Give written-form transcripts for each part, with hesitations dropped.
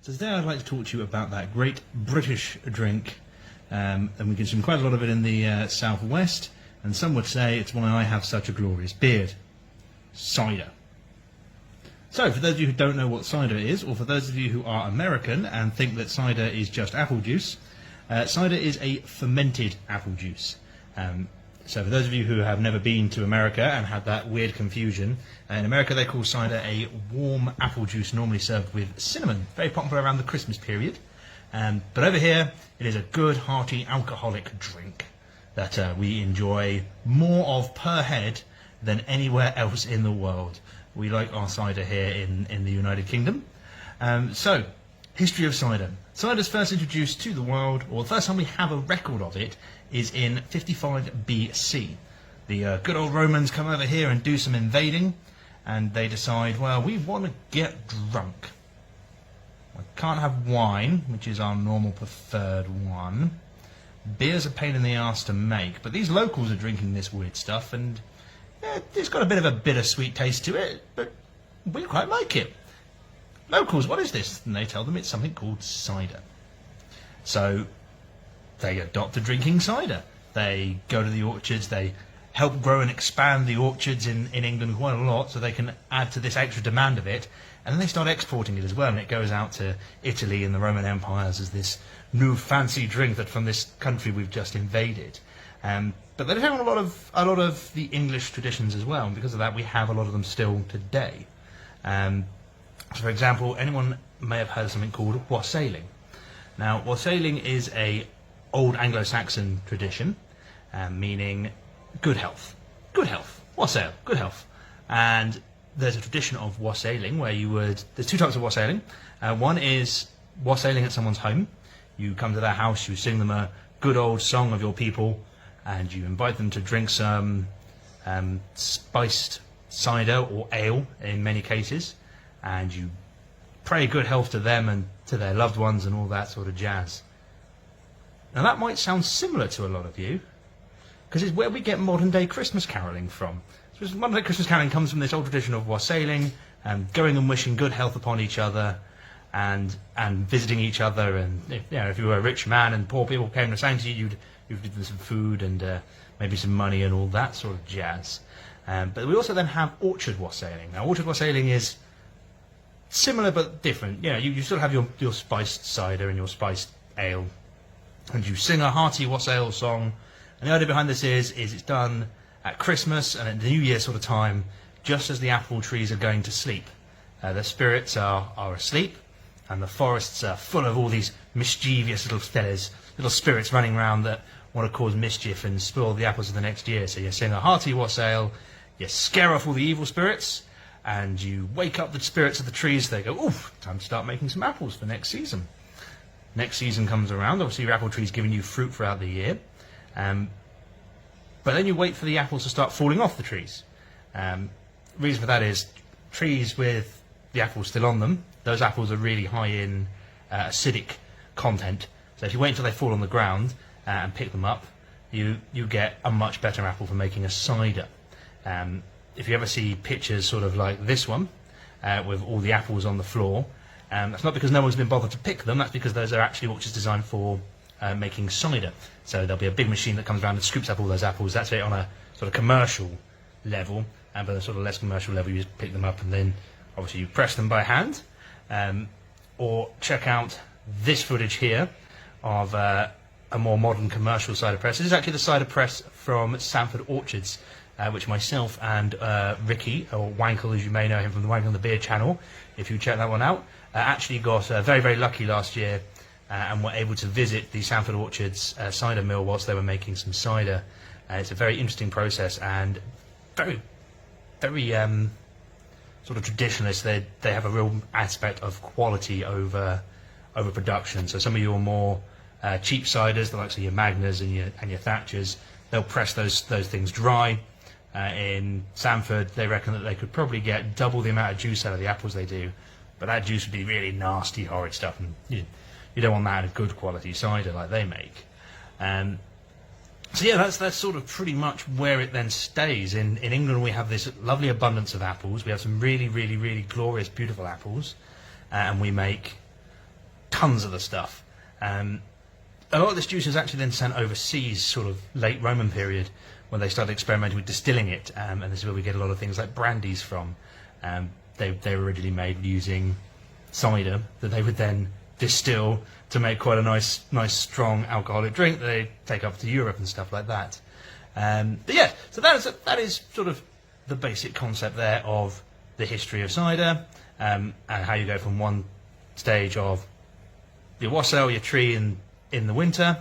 So today I'd like to talk to you about that great British drink, and we consume quite a lot of it in the southwest, and some would say it's why I have such a glorious beard. Cider. So, for those of you who don't know what cider is, or for those of you who are American and think that cider is just apple juice, cider is a fermented apple juice. So for those of you who have never been to America and had that weird confusion, in America they call cider a warm apple juice normally served with cinnamon, very popular around the Christmas period. But over here it is a good hearty alcoholic drink that we enjoy more of per head than anywhere else in the world. We like our cider here in the United Kingdom. So, history of cider. Cider is first introduced to the world, or the first time we have a record of it, is in 55 BC. The good old Romans come over here and do some invading, and they decide, well, we want to get drunk. We can't have wine, which is our normal preferred one. Beer's a pain in the arse to make, but these locals are drinking this weird stuff, and it's got a bit of a bittersweet taste to it, but we quite like it. Locals, what is this? And they tell them it's something called cider. So they adopt to drinking cider. They go to the orchards, they help grow and expand the orchards in England quite a lot so they can add to this extra demand of it, and then they start exporting it as well, and it goes out to Italy and the Roman empires as this new fancy drink that from this country we've just invaded. But they take on a lot of the English traditions as well, and because of that we have a lot of them still today. So for example, anyone may have heard of something called wassailing. Now, wassailing is a old Anglo-Saxon tradition, meaning good health. Good health. Wassail. Good health. And there's a tradition of wassailing where there's two types of wassailing. One is wassailing at someone's home. You come to their house, you sing them a good old song of your people, and you invite them to drink some spiced cider or ale in many cases, and you pray good health to them and to their loved ones and all that sort of jazz. Now that might sound similar to a lot of you, because it's where we get modern day Christmas caroling from. So modern day Christmas caroling comes from this old tradition of wassailing, and going and wishing good health upon each other, and visiting each other, and if you were a rich man and poor people came to sang to you, you'd give them some food and maybe some money and all that sort of jazz. But we also then have orchard wassailing. Now orchard wassailing is similar but different. You still have your spiced cider and your spiced ale, and you sing a hearty wassail song. And the idea behind this is it's done at Christmas and at the New Year sort of time, just as the apple trees are going to sleep. The spirits are asleep, and the forests are full of all these mischievous little fellas, little spirits running around that want to cause mischief and spoil the apples of the next year. So you sing a hearty wassail, you scare off all the evil spirits, and you wake up the spirits of the trees. They go, oof, time to start making some apples for next season. Next season comes around, obviously your apple tree's giving you fruit throughout the year, but then you wait for the apples to start falling off the trees. Reason for that is trees with the apples still on them, those apples are really high in acidic content, so if you wait until they fall on the ground and pick them up, you get a much better apple for making a cider. If you ever see pictures sort of like this one, with all the apples on the floor, that's not because no one's been bothered to pick them, that's because those are actually orchards designed for making cider. So there'll be a big machine that comes around and scoops up all those apples. That's it on a sort of commercial level, and but a sort of less commercial level, you just pick them up and then obviously you press them by hand. Or check out this footage here of a more modern commercial cider press. This is actually the cider press from Sanford Orchards, which myself and Ricky, or Wankle as you may know him from the Wankle and the Beer channel, if you check that one out, actually got very, very lucky last year and were able to visit the Sanford Orchards cider mill whilst they were making some cider. It's a very interesting process and very, very sort of traditionalist. They have a real aspect of quality over production. So some of your more cheap ciders, the likes of your Magnas and your Thatchers, they'll press those things dry. In Sanford, they reckon that they could probably get double the amount of juice out of the apples they do, but that juice would be really nasty, horrid stuff, and you don't want that in a good quality cider like they make. So yeah, that's sort of pretty much where it then stays. In England, we have this lovely abundance of apples. We have some really, really, really glorious, beautiful apples, and we make tons of the stuff. A lot of this juice is actually then sent overseas, sort of late Roman period, when they started experimenting with distilling it, and this is where we get a lot of things like brandies from. They were originally made using cider that they would then distill to make quite a nice strong alcoholic drink that they take up to Europe and stuff like that. But yeah, so that is sort of the basic concept there of the history of cider, and how you go from one stage of your wassail, your tree in the winter,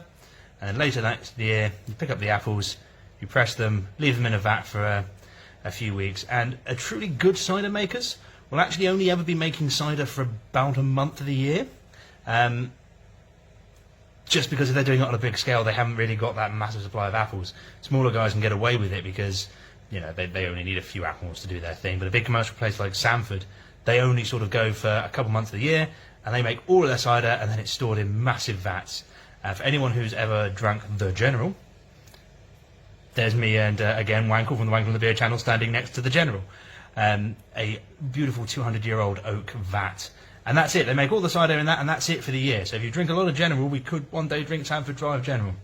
and then later that year you pick up the apples, you press them, leave them in a vat for a few weeks, and a truly good cider makers will actually only ever be making cider for about a month of the year, just because if they're doing it on a big scale, they haven't really got that massive supply of apples. Smaller guys can get away with it because they only need a few apples to do their thing, but a big commercial place like Sanford, they only sort of go for a couple months of the year, and they make all of their cider, and then it's stored in massive vats. For anyone who's ever drunk the General, there's me and, again, Wankle from the Wankle and the Beer channel standing next to the General. A beautiful 200-year-old oak vat. And that's it. They make all the cider in that, and that's it for the year. So if you drink a lot of General, we could one day drink Sanford Drive General.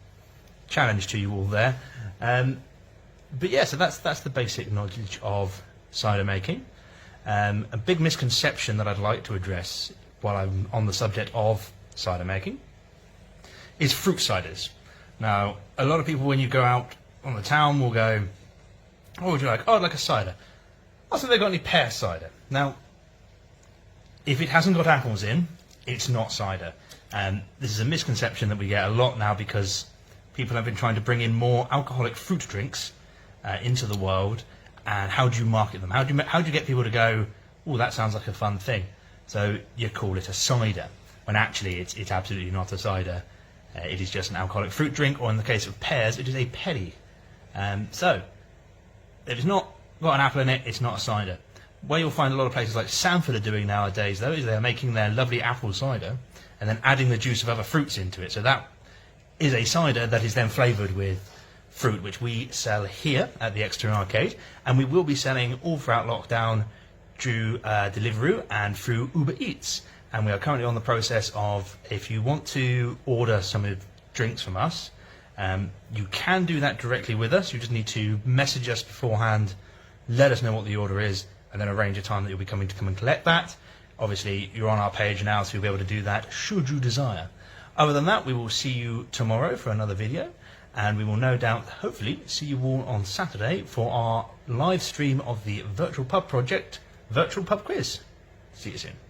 Challenge to you all there. But yeah, so that's the basic knowledge of cider making. A big misconception that I'd like to address while I'm on the subject of cider making is fruit ciders. Now, a lot of people, when you go out on the town, will go, what would you like? Oh, I'd like a cider. Oh, so they've got any pear cider? Now, if it hasn't got apples in, it's not cider. This is a misconception that we get a lot now because people have been trying to bring in more alcoholic fruit drinks into the world. And how do you market them? How do you get people to go, oh, that sounds like a fun thing? So you call it a cider, when actually it's absolutely not a cider. It is just an alcoholic fruit drink, or in the case of pears, it is a perry. So, if it's not got an apple in it, it's not a cider. Where you'll find a lot of places like Sanford are doing nowadays, though, is they're making their lovely apple cider and then adding the juice of other fruits into it. So that is a cider that is then flavoured with fruit, which we sell here at the Exeter Arcade, and we will be selling all throughout lockdown through Deliveroo and through Uber Eats. And we are currently on the process of, if you want to order some of the drinks from us, you can do that directly with us. You just need to message us beforehand, let us know what the order is, and then arrange a time that you'll be coming to come and collect that. Obviously, you're on our page now, so you'll be able to do that should you desire. Other than that, we will see you tomorrow for another video, and we will no doubt, hopefully, see you all on Saturday for our live stream of the Virtual Pub Project Virtual Pub Quiz. See you soon.